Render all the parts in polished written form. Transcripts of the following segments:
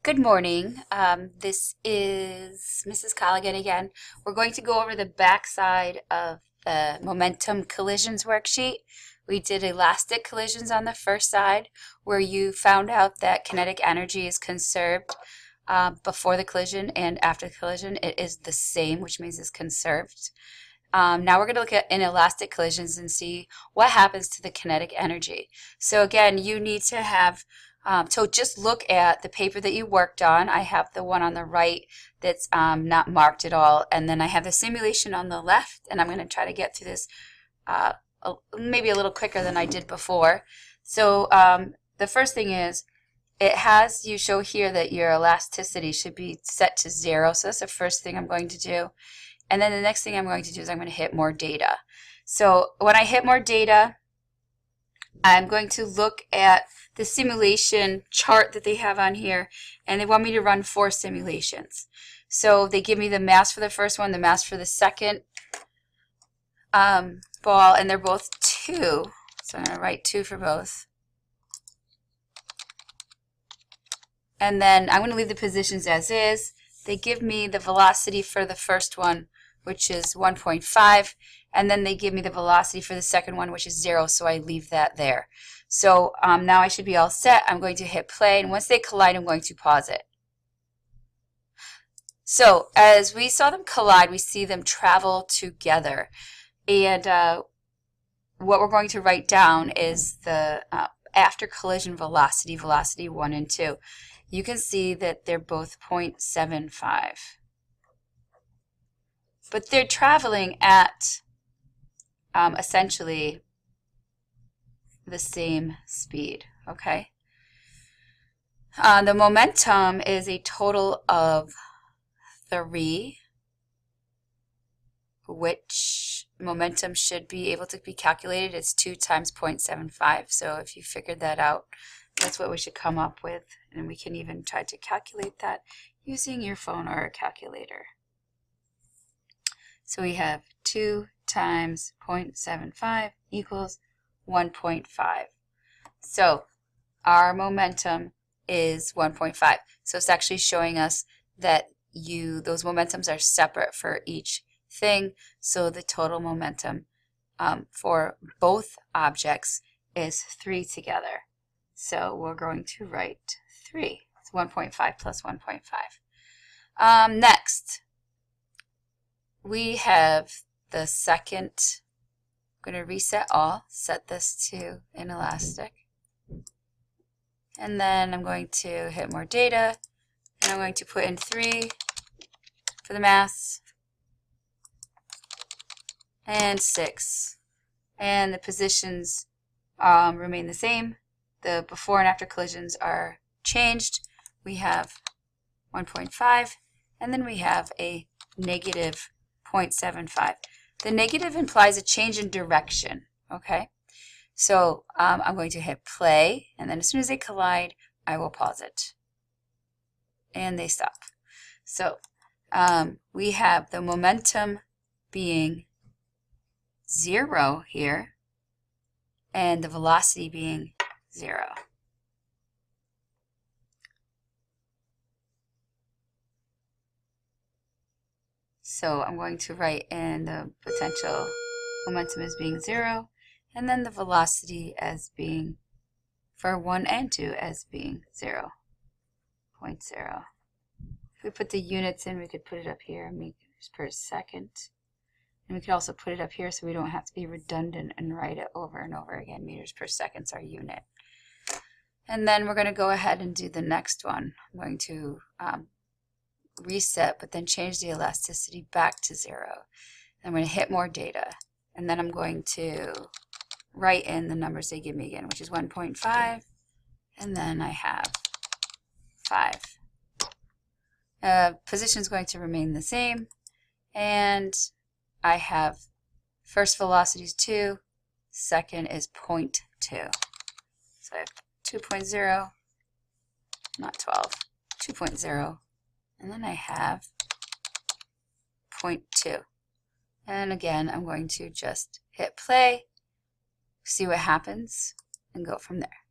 Good morning. This is Mrs. Colligan again. We're going to go over the backside of the momentum collisions worksheet. We did elastic collisions on the first side where you found out that kinetic energy is conserved before the collision and after the collision. It is the same, which means it's conserved. Now we're going to look at inelastic collisions and see what happens to the kinetic energy. So again, you need to have so just look at the paper that you worked on. I have the one on the right that's not marked at all, and then I have the simulation on the left, and I'm going to try to get through this maybe a little quicker than I did before. So the first thing is it has you show here that your elasticity should be set to 0. So that's the first thing I'm going to do. And then the next thing I'm going to do is I'm going to hit more data. So when I hit more data, I'm going to look at the simulation chart that they have on here, and they want me to run 4 simulations. So they give me the mass for the first one, the mass for the second ball, and they're both 2. So I'm going to write 2 for both. And then I'm going to leave the positions as is. They give me the velocity for the first one, which is 1.5, and then they give me the velocity for the second one, which is 0, so I leave that there. So now I should be all set. I'm going to hit play, and once they collide, I'm going to pause it. So as we saw them collide, we see them travel together, and what we're going to write down is the after collision velocity, velocity 1 and 2. You can see that they're both 0.75. But they're traveling at essentially the same speed, okay? The momentum is a total of 3, which momentum should be able to be calculated. It's 2 times 0.75, so if you figured that out, that's what we should come up with, and we can even try to calculate that using your phone or a calculator. So we have 2 times 0.75 equals 1.5. So our momentum is 1.5. So it's actually showing us that those momentums are separate for each thing. So the total momentum for both objects is 3 together. So we're going to write 3. It's 1.5 plus 1.5. Next, we have the second. I'm going to reset all, set this to inelastic, and then I'm going to hit more data, and I'm going to put in 3 for the mass, and 6, and the positions remain the same. The before and after collisions are changed. We have 1.5, and then we have a negative 0.75. The negative implies a change in direction, okay? So I'm going to hit play, and then as soon as they collide, I will pause it. And they stop. So we have the momentum being 0 here, and the velocity being 0. So I'm going to write in the potential momentum as being 0, and then the velocity as being, for 1 and 2, as being 0.0. If we put the units in, we could put it up here, meters per second. And we could also put it up here so we don't have to be redundant and write it over and over again. Meters per second is our unit. And then we're going to go ahead and do the next one. I'm going to reset, but then change the elasticity back to 0. I'm going to hit more data, and then I'm going to write in the numbers they give me again, which is 1.5, and then I have 5. Position is going to remain the same, and I have first velocity is 2, second is 0.2. So I have 2.0, not 12, 2.0, and then I have 0.2. And again, I'm going to just hit play, see what happens, and go from there.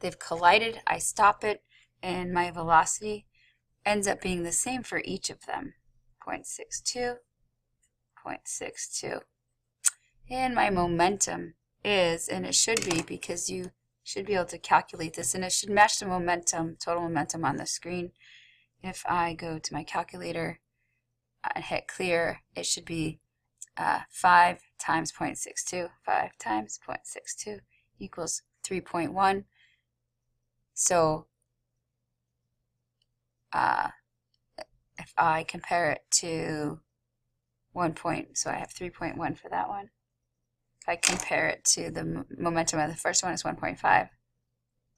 They've collided, I stop it, and my velocity ends up being the same for each of them. 0.62, 0.62. And my momentum is, and it should be because you should be able to calculate this, and it should match the momentum, total momentum on the screen. If I go to my calculator and hit clear, it should be 5 times 0.62. 5 times 0.62 equals 3.1. So if I compare it to 1 point, so I have 3.1 for that one. If I compare it to the momentum of the first one is 1.5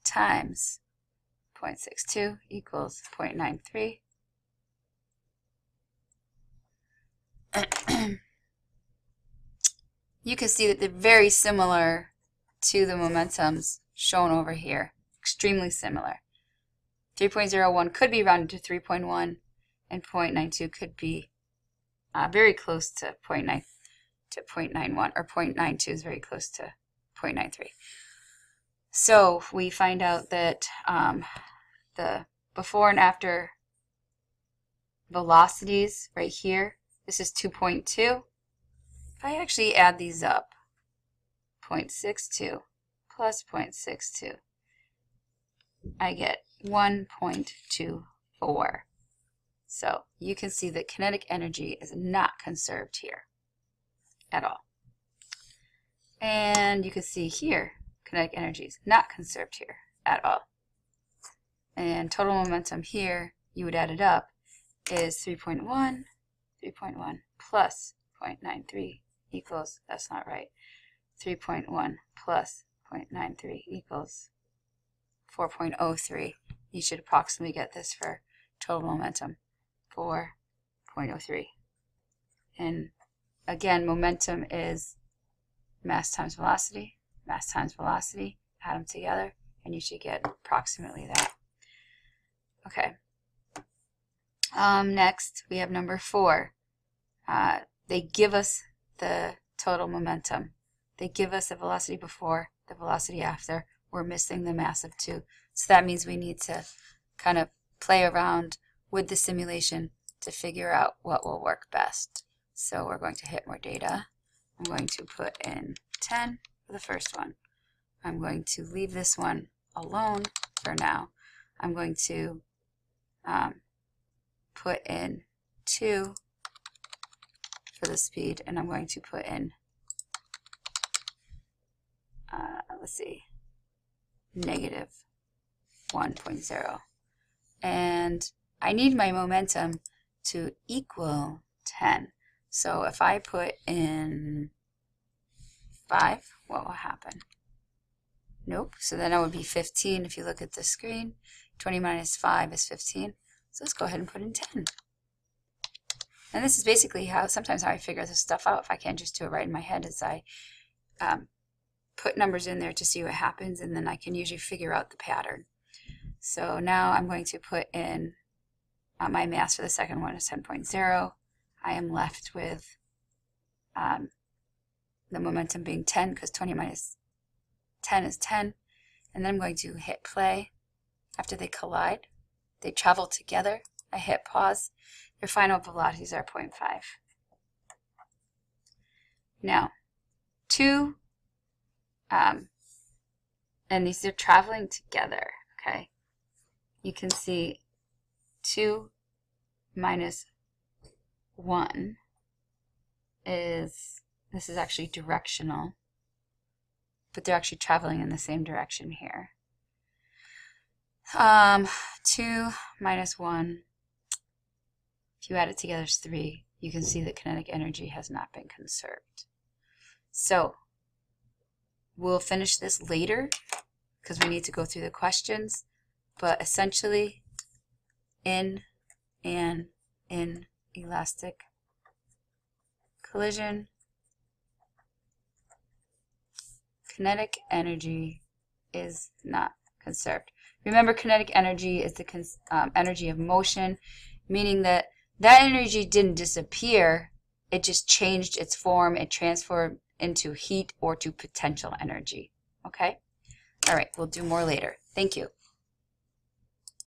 times 0.62 equals 0.93. You can see that they're very similar to the momentums shown over here. Extremely similar. 3.01 could be rounded to 3.1, and 0.92 could be very close to 0.91, or 0.92 is very close to 0.93. So we find out that the before and after velocities right here, this is 2.2. If I actually add these up, 0.62 plus 0.62, I get 1.24. So you can see that kinetic energy is not conserved here at all. And you can see here, kinetic energy is not conserved here at all. And total momentum here, you would add it up, is 3.1 plus 0.93 equals, that's not right, 3.1 plus 0.93 equals 4.03. You should approximately get this for total momentum, 4.03. And again, momentum is mass times velocity, add them together, and you should get approximately that. Okay. Next, we have number 4. They give us the total momentum. They give us the velocity before, the velocity after. We're missing the mass of 2. So that means we need to kind of play around with the simulation to figure out what will work best. So we're going to hit more data. I'm going to put in 10 for the first one. I'm going to leave this one alone for now. I'm going to put in 2 for the speed, and I'm going to put in, let's see, negative 1.0. And I need my momentum to equal 10. So if I put in 5, what will happen? Nope. So then it would be 15 if you look at the screen. 20 minus 5 is 15. So let's go ahead and put in 10. And this is basically sometimes how I figure this stuff out. If I can't just do it right in my head, is I put numbers in there to see what happens, and then I can usually figure out the pattern. So now I'm going to put in my mass for the second one is 10.0. I am left with the momentum being 10, because 20 minus 10 is 10. And then I'm going to hit play. After they collide, they travel together. I hit pause. Their final velocities are 0.5. Now, 2, and these are traveling together, okay? You can see 2 minus 1 is, this is actually directional, but they're actually traveling in the same direction here. 2 minus 1, if you add it together, is 3. You can see that kinetic energy has not been conserved. So we'll finish this later because we need to go through the questions, but essentially in an inelastic collision, kinetic energy is not conserved. Remember, kinetic energy is the energy of motion, meaning that that energy didn't disappear, it just changed its form. It transformed into heat or to potential energy. Okay? All right, we'll do more later. Thank you.